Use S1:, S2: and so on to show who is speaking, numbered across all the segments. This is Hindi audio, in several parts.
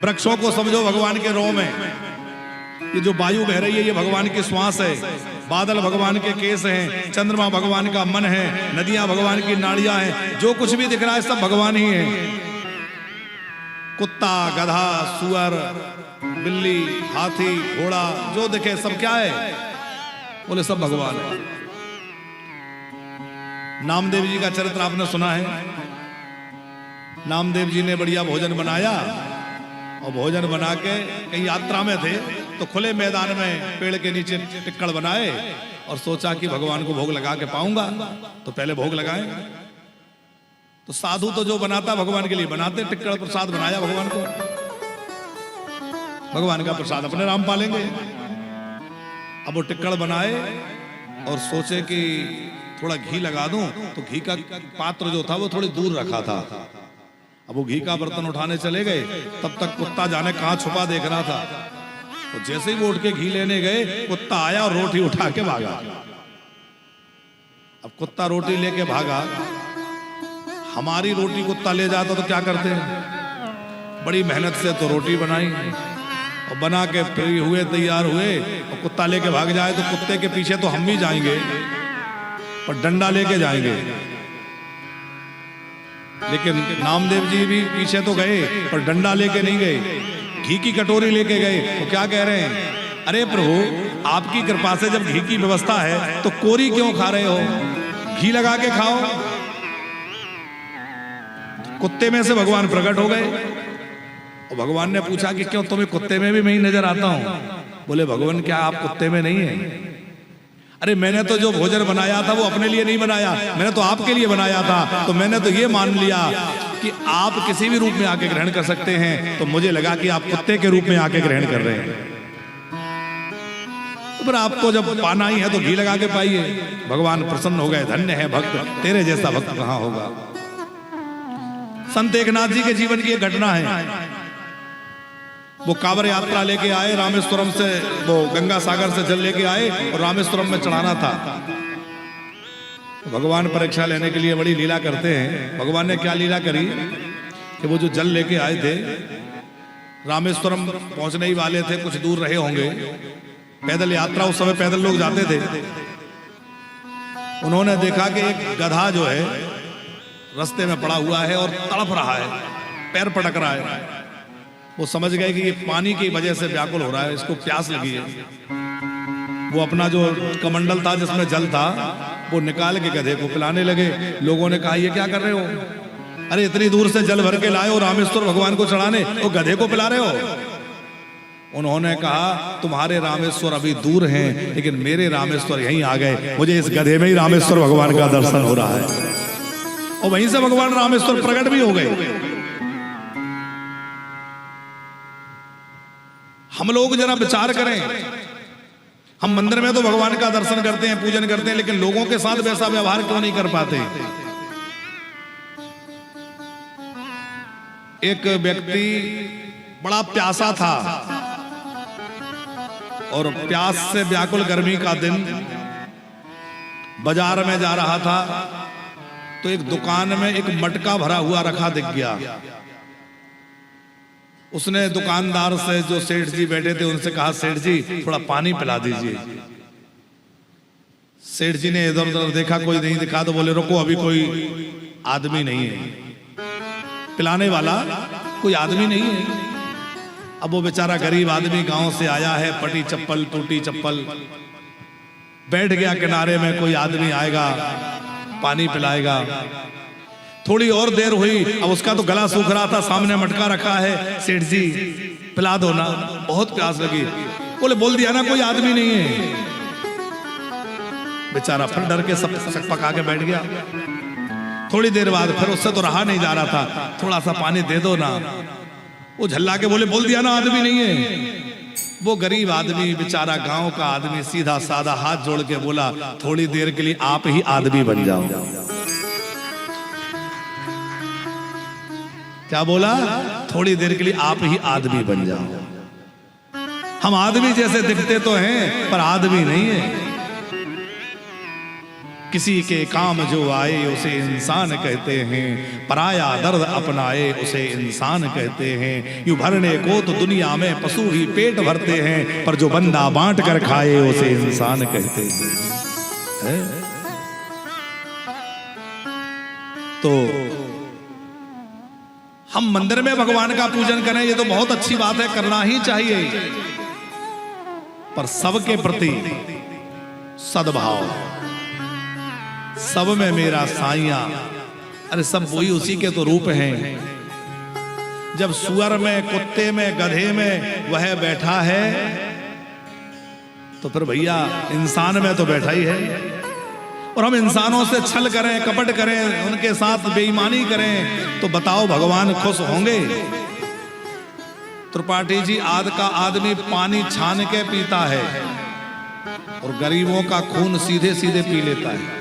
S1: वृक्षों को समझो भगवान के रोम में। ये जो वायु बह रही है ये भगवान की श्वास है, बादल भगवान के केस हैं, चंद्रमा भगवान का मन है, नदियां भगवान की नाड़ियां हैं, जो कुछ भी दिख रहा है सब भगवान ही है। कुत्ता, गधा, सुअर, बिल्ली, हाथी, घोड़ा जो दिखे सब क्या है? बोले सब भगवान है। नामदेव जी का चरित्र आपने सुना है। नामदेव जी ने बढ़िया भोजन बनाया और भोजन बना के कहीं यात्रा में थे तो खुले मैदान में पेड़ के नीचे टिक्कड़ बनाए और सोचा कि भगवान को भोग लगा के पाऊंगा, तो पहले भोग लगाए। तो साधु तो जो बनाता भगवान के लिए बनाते, टिक्कड़ प्रसाद बनाया भगवान को, भगवान का प्रसाद अपने राम पालेंगे। अब वो टिक्कड़ बनाए और सोचे कि थोड़ा घी लगा दूं, तो घी का पात्र जो था वो थोड़ी दूर रखा था। अब वो घी का बर्तन उठाने चले गए, तब तक कुत्ता जाने कहां छुपा देख रहा था। तो जैसे ही वो उठ के घी लेने गए, कुत्ता आया और रोटी उठा के भागा। अब कुत्ता रोटी लेके भागा, हमारी रोटी कुत्ता ले जाता तो क्या करते हैं? बड़ी मेहनत से तो रोटी बनाई और बना के फ्री हुए, तैयार हुए, और कुत्ता लेके भाग जाए तो कुत्ते के पीछे तो हम भी जाएंगे पर डंडा लेके जाएंगे। लेकिन नामदेव जी भी पीछे तो गए पर डंडा लेके नहीं गए, घी की कटोरी लेके गए। तो क्या कह रहे हैं? अरे प्रभु, आपकी कृपा से जब घी की व्यवस्था है तो कोरी क्यों खा रहे हो? घी लगा के खाओ। कुत्ते में से भगवान प्रकट हो गए और भगवान ने पूछा कि क्यों, तुम्हें कुत्ते में भी मैं ही नजर आता हूं? बोले भगवान, क्या आप कुत्ते में नहीं है? अरे मैंने तो जो भोजन बनाया था वो अपने लिए नहीं बनाया, मैंने तो आपके लिए बनाया था। तो मैंने तो ये मान लिया कि आप किसी भी रूप में आके ग्रहण कर सकते हैं, तो मुझे लगा कि आप कुत्ते के रूप में आके ग्रहण कर रहे हैं। तो पर आपको जब पाना ही है तो घी लगा के पाइए। भगवान प्रसन्न हो गए, धन्य है भक्त, तेरे जैसा भक्त कहां होगा। संत एकनाथ जी के जीवन की एक घटना है। वो कांवर यात्रा लेके आए रामेश्वरम से, वो गंगा सागर से जल लेके आए और रामेश्वरम में चढ़ाना था। भगवान परीक्षा लेने के लिए बड़ी लीला करते हैं। भगवान ने क्या लीला करी कि वो जो जल लेके आए थे, रामेश्वरम पहुंचने ही वाले थे, कुछ दूर रहे होंगे, पैदल यात्रा, उस समय पैदल लोग जाते थे। उन्होंने देखा कि एक गधा जो है रास्ते में पड़ा हुआ है और तड़प रहा है, पैर पटक रहा है। वो समझ गए कि ये पानी की वजह से व्याकुल हो रहा है, इसको प्यास लगी है। वो अपना जो कमंडल था जिसमें जल था वो निकाल के गधे को पिलाने लगे। लोगों ने कहा, ये क्या कर रहे हो? अरे इतनी दूर से जल भर के लाए हो रामेश्वर भगवान को चढ़ाने, वो गधे को पिला रहे हो? उन्होंने कहा, तुम्हारे रामेश्वर अभी दूर हैं, लेकिन मेरे रामेश्वर यहीं आ गए। मुझे इस गधे में ही रामेश्वर भगवान का दर्शन हो रहा है। और वहीं से भगवान रामेश्वर प्रकट भी हो गए। हम लोग जरा विचार करें, हम मंदिर में तो भगवान का दर्शन करते हैं, पूजन करते हैं, लेकिन लोगों के साथ वैसा व्यवहार क्यों नहीं कर पाते? एक व्यक्ति बड़ा प्यासा था और प्यास से व्याकुल, गर्मी का दिन, बाजार में जा रहा था तो एक दुकान में एक मटका भरा हुआ रखा दिख गया। उसने दुकानदार से, जो सेठ जी बैठे थे, उनसे कहा, सेठ जी थोड़ा पानी पिला दीजिए। सेठ जी ने इधर उधर देखा, कोई नहीं दिखा, तो बोले रुको, अभी कोई आदमी नहीं है, पिलाने वाला कोई आदमी नहीं है। अब वो बेचारा गरीब आदमी गांव से आया है, फटी चप्पल, टूटी चप्पल, बैठ गया किनारे में, कोई आदमी आएगा पानी पिलाएगा। थोड़ी और देर हुई, अब उसका तो गला सूख रहा था, सामने मटका रखा है, सेठ जी पिला दो ना, बहुत प्यास लगी। बोले बोल दिया ना कोई आदमी नहीं है। बेचारा फिर डर के सब पका के बैठ गया। थोड़ी देर बाद फिर उससे तो रहा नहीं जा रहा था, थोड़ा सा पानी दे दो ना। वो झल्ला के बोले बोल दिया ना आदमी नहीं है। वो गरीब आदमी, बेचारा गांव का आदमी, सीधा साधा हाथ जोड़ के बोला, थोड़ी देर के लिए आप ही आदमी बन जाओ। क्या बोला? थोड़ी देर के लिए आप ही आदमी बन जाओ। हम आदमी जैसे दिखते तो हैं पर आदमी नहीं है। किसी के काम जो आए उसे इंसान कहते हैं, पराया दर्द अपनाए उसे इंसान कहते हैं। यूं भरने को तो दुनिया में पशु ही पेट भरते हैं, पर जो बंदा बांट कर खाए उसे इंसान कहते हैं। तो हम मंदिर में भगवान का पूजन करें, ये तो बहुत अच्छी बात है, करना ही चाहिए, पर सबके प्रति सद्भाव, सब में मेरा साइया। अरे सब वही उसी के तो रूप हैं। जब सुअर में, कुत्ते में, गधे में वह बैठा है, तो फिर भैया इंसान में तो बैठा ही है। और हम इंसानों से छल करें, कपट करें, उनके साथ बेईमानी करें, तो बताओ भगवान खुश होंगे? त्रिपाठी जी, आद का आदमी पानी छान के पीता है और गरीबों का खून सीधे सीधे पी लेता है।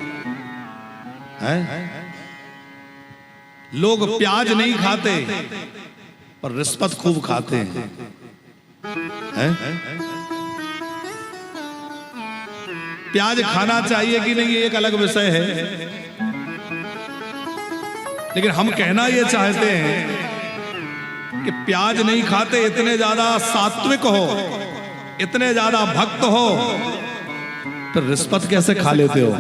S1: लोग प्याज नहीं खाते पर रिश्वत खूब खाते हैं। प्याज खाना चाहिए कि नहीं, ये एक अलग विषय है, लेकिन हम कहना ये चाहते हैं कि प्याज नहीं खाते, इतने ज्यादा सात्विक हो, इतने ज्यादा भक्त हो, फिर रिश्वत कैसे खा लेते हो?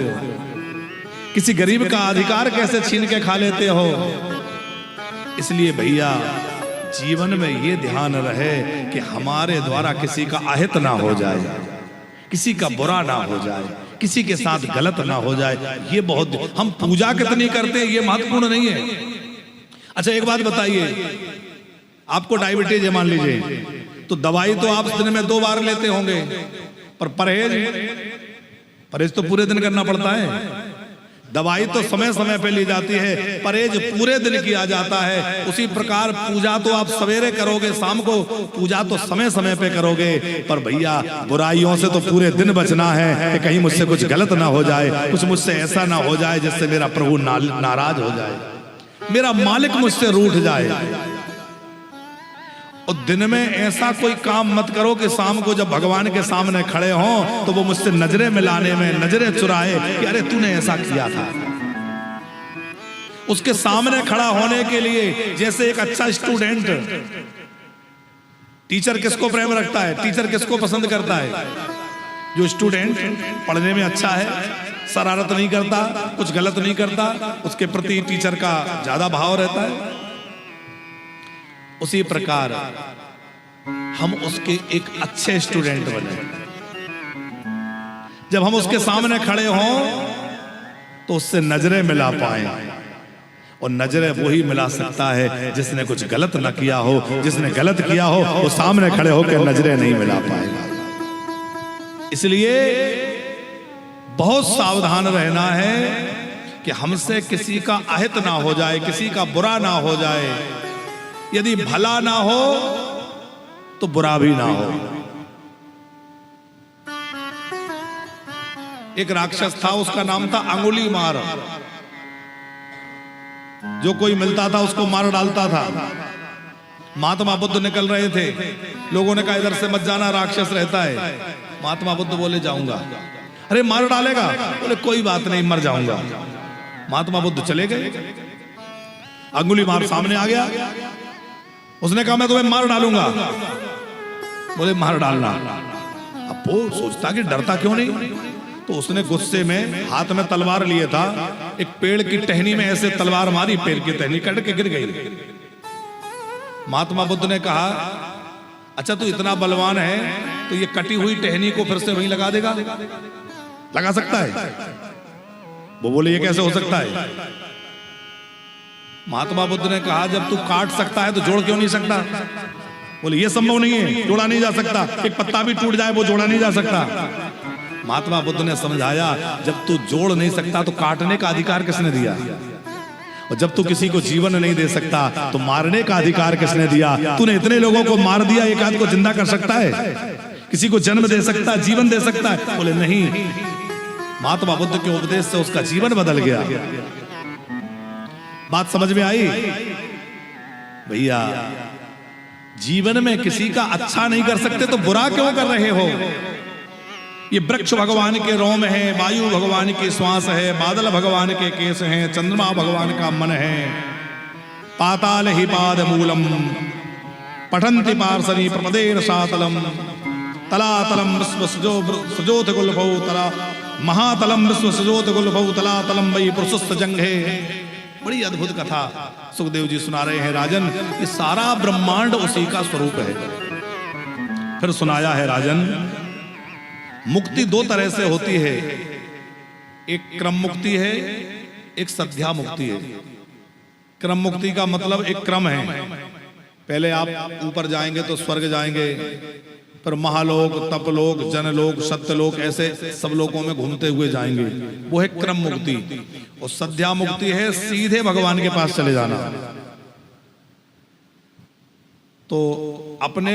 S1: किसी गरीब का अधिकार कैसे छीन के खा लेते हो? इसलिए भैया जीवन में ये ध्यान रहे कि हमारे द्वारा किसी का अहित ना हो जाए, किसी का बुरा ना हो जाए, किसी के साथ गलत ना हो जाए। ये बहुत, हम पूजा कितनी करते हैं ये महत्वपूर्ण नहीं है। अच्छा एक बात बताइए, आपको डायबिटीज है मान लीजिए, तो दवाई तो आप दिन में 2 बार लेते होंगे, पर परहेज तो पूरे दिन करना पड़ता है। दवाई तो समय समय पे ली जाती है, परहेज पूरे दिन किया जाता है। उसी प्रकार पूजा तो आप सवेरे करोगे, शाम को पूजा तो समय समय पे करोगे, पर भैया बुराइयों से तो पूरे दिन बचना है कि कहीं मुझसे कुछ गलत ना हो जाए, कुछ मुझसे ऐसा ना हो जाए जिससे मेरा प्रभु नाराज हो जाए, मेरा मालिक मुझसे रूठ जाए। और दिन में ऐसा कोई काम मत करो कि शाम को जब भगवान के सामने खड़े हों तो वो मुझसे नजरें मिलाने में नजरें चुराए कि अरे तूने ऐसा किया था। उसके सामने खड़ा होने के लिए, जैसे एक अच्छा स्टूडेंट, टीचर किसको प्रेम रखता है, टीचर किसको पसंद करता है? जो स्टूडेंट पढ़ने में अच्छा है, शरारत नहीं करता, कुछ गलत नहीं करता, उसके प्रति टीचर का ज्यादा भाव रहता है। उसी प्रकार हम उसके एक अच्छे स्टूडेंट बने। जब हम उसके सामने खड़े हों तो उससे नजरें मिला पाए, और नजरें वही मिला सकता है जिसने कुछ गलत न किया हो। जिसने गलत किया हो वो सामने खड़े होकर नजरें नहीं मिला पाएगा। इसलिए बहुत सावधान रहना है कि हमसे किसी का अहित ना हो जाए, किसी का बुरा ना हो जाए। यदि भला ना हो तो बुरा भी ना हो। एक राक्षस था, उसका नाम था अंगुलीमार। जो कोई मिलता था उसको मार डालता था। महात्मा बुद्ध निकल रहे थे, लोगों ने कहा इधर से मत जाना, राक्षस रहता है। महात्मा बुद्ध बोले जाऊंगा। अरे मार डालेगा? बोले कोई बात नहीं, मर जाऊंगा। महात्मा बुद्ध चले गए। अंगुलीमार सामने आ गया, उसने कहा मैं तुम्हें मार डालूंगा। बोले मार डालना। अब वो सोचता कि डरता क्यों नहीं, तो उसने गुस्से में हाथ में तलवार लिए था, एक पेड़ की टहनी में ऐसे तलवार मारी, पेड़ की टहनी कट के गिर गई। महात्मा बुद्ध ने कहा अच्छा तू इतना बलवान है तो ये कटी हुई टहनी को फिर से वहीं लगा देगा? लगा सकता है? वो बोले ये कैसे हो सकता है? महात्मा बुद्ध ने कहा जब तू काट सकता है तो जोड़ क्यों नहीं सकता? बोले ये संभव नहीं है, जोड़ा नहीं जा सकता। एक पत्ता भी टूट जाए वो जोड़ा नहीं जा सकता। महात्मा बुद्ध ने समझाया जब तू जोड़ नहीं सकता तो काटने का अधिकार किसने दिया? और जब तू किसी को जीवन नहीं दे सकता तो मारने का अधिकार किसने दिया? तूने इतने लोगों को मार दिया, एक आदमी को जिंदा कर सकता है? किसी को जन्म दे सकता है, जीवन दे सकता है? बोले नहीं। महात्मा बुद्ध के उपदेश से उसका जीवन बदल गया। बात समझ में आई? भैया जीवन में किसी का अच्छा नहीं कर सकते तो बुरा क्यों कर रहे हो? ये वृक्ष भगवान के रोम है, वायु भगवान की श्वास है, बादल भगवान के केस हैं, चंद्रमा भगवान का मन है। पाताल ही पाद मूलम पठन्ति पार्षणी प्रपदेर सातलम तलातलम विश्व सजोत गुलभौ तला महातलम विश्व सजोत गुलभौ तलातलम वही पुरुषस्थ जंघे। बड़ी अद्भुत कथा सुखदेव जी सुना रहे हैं राजन। ये सारा ब्रह्मांड उसी का स्वरूप है। फिर सुनाया है राजन, मुक्ति दो तरह से होती है, एक क्रम मुक्ति है, एक सध्या मुक्ति है। क्रम मुक्ति का मतलब एक क्रम है, पहले आप ऊपर जाएंगे तो स्वर्ग जाएंगे, फिर महालोक, तपलोक, जनलोक, सत्यलोक, ऐसे सब लोकों में घूमते हुए जाएंगे, वो है क्रम मुक्ति। और सध्या मुक्ति है सीधे भगवान के पास चले जाना। तो अपने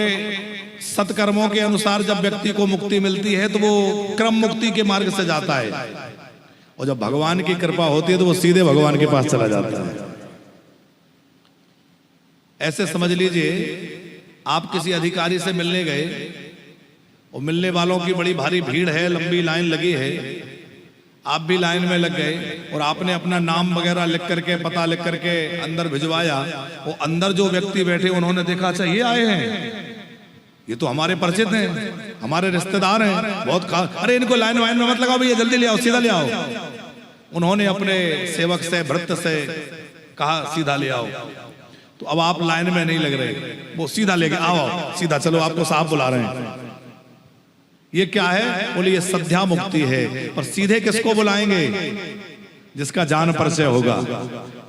S1: सत्कर्मों के अनुसार जब व्यक्ति को मुक्ति मिलती है तो वो क्रम मुक्ति के मार्ग से जाता है, और जब भगवान की कृपा होती है तो वो सीधे भगवान के पास चला जाता है। ऐसे समझ लीजिए, आप किसी अधिकारी से मिलने गए और मिलने वालों की बड़ी भारी भीड़ है, लंबी लाइन लगी है, आप भी लाइन में लग गए और आपने अपना नाम वगैरह लिख करके, पता लिख करके अंदर भिजवाया। वो अंदर जो व्यक्ति बैठे उन्होंने देखा, अच्छा ये आए हैं, ये तो हमारे परिचित हैं, हमारे रिश्तेदार हैं, बहुत खास, अरे इनको लाइन वाइन में मत लगाओ भैया, जल्दी ले आओ, सीधा ले आओ। उन्होंने अपने सेवक से, भृत्य से कहा सीधा ले आओ। तो अब आप लाइन में नहीं लग रहे, वो सीधा लेके आओ, सीधा चलो, आपको साहब बुला रहे हैं। ये क्या है? बोले ये सध्या मुक्ति है। और सीधे किसको बुलाएंगे? जिसका जान परिचय होगा,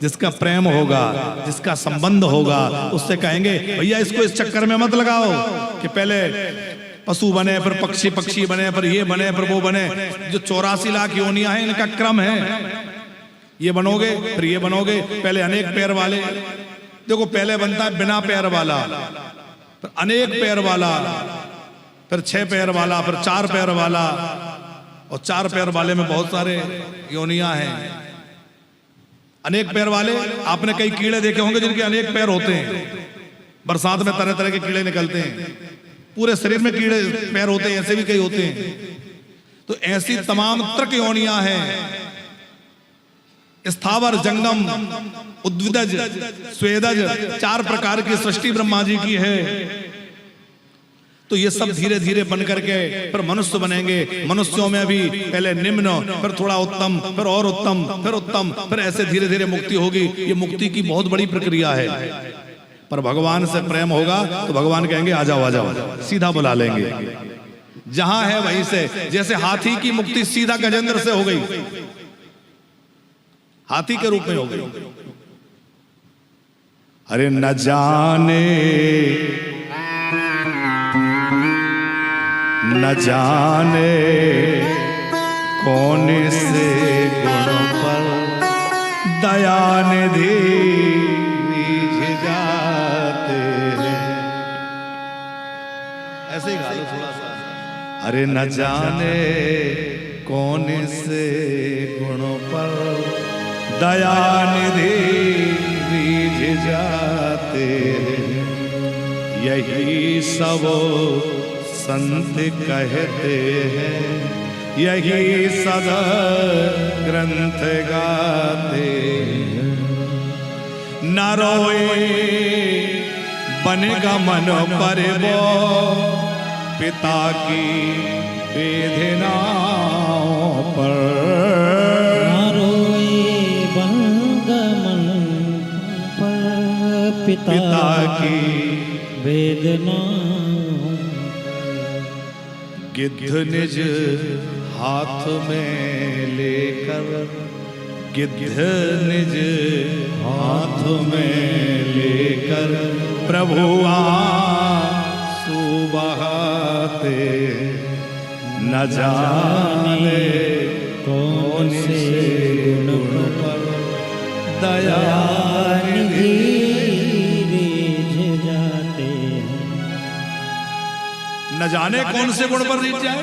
S1: जिसका प्रेम होगा, जिसका संबंध होगा, उससे कहेंगे भैया इसको इस चक्कर में मत लगाओ कि पहले पशु बने, फिर पक्षी, पक्षी बने, फिर ये बने, फिर वो बने। जो 84 लाख योनियां हैं, इनका क्रम है। ये बनोगे, फिर ये बनोगे, पहले अनेक पैर वाले, देखो पहले बनता है बिना पैर वाला, फिर अनेक पैर वाला, फिर 6 पैर वाला, फिर 4 पैर वाला, और 4 पैर वाले में बहुत सारे योनियां हैं। अनेक पैर वाले, आपने कई कीड़े देखे होंगे जिनके अनेक पैर होते हैं। बरसात में तरह तरह के कीड़े निकलते हैं, पूरे शरीर में कीड़े पैर होते हैं, ऐसे भी कई होते हैं। तो ऐसी तमाम तृक योनियां हैं, स्थावर, जंगम, उद्भिदज, स्वेदज, 4 प्रकार की सृष्टि ब्रह्मा जी की है। तो ये सब धीरे धीरे बन करके फिर मनुष्य बनेंगे। मनुष्यों में भी पहले निम्न, फिर थोड़ा उत्तम, फिर और उत्तम, फिर उत्तम, फिर ऐसे धीरे धीरे मुक्ति होगी। ये मुक्ति की बहुत बड़ी प्रक्रिया है। पर भगवान से प्रेम होगा तो भगवान कहेंगे आ जाओ, आ जाओ, सीधा बुला लेंगे। जहां है वहीं से, जैसे हाथी की मुक्ति सीधा गजेंद्र से हो गई, हाथी के रूप में हो गई। अरे न जाने, न जाने कौन से गुण पर दया निधि रीझ जाते हैं। ऐसे ही गा लो थोड़ा सा। अरे न जाने कौन से गुणों पर दया निधि रीझ जाते हैं। यही सब संत कहते हैं, यही सदा ग्रंथ गाते हैं। न रोए बनेगा मन पर वो पिता की वेदनाओं पर।
S2: न रोए बनेगा मन पर पिता की वेदना।
S1: गिद्ध निज हाथ में लेकर, गिद्ध निज हाथ में लेकर प्रभु आंसू बहाते। न जाने कौन से गुण पर दया निधि
S2: रीझ जाते हैं।
S1: न जाने कौन से गुण पर रीझ जाए।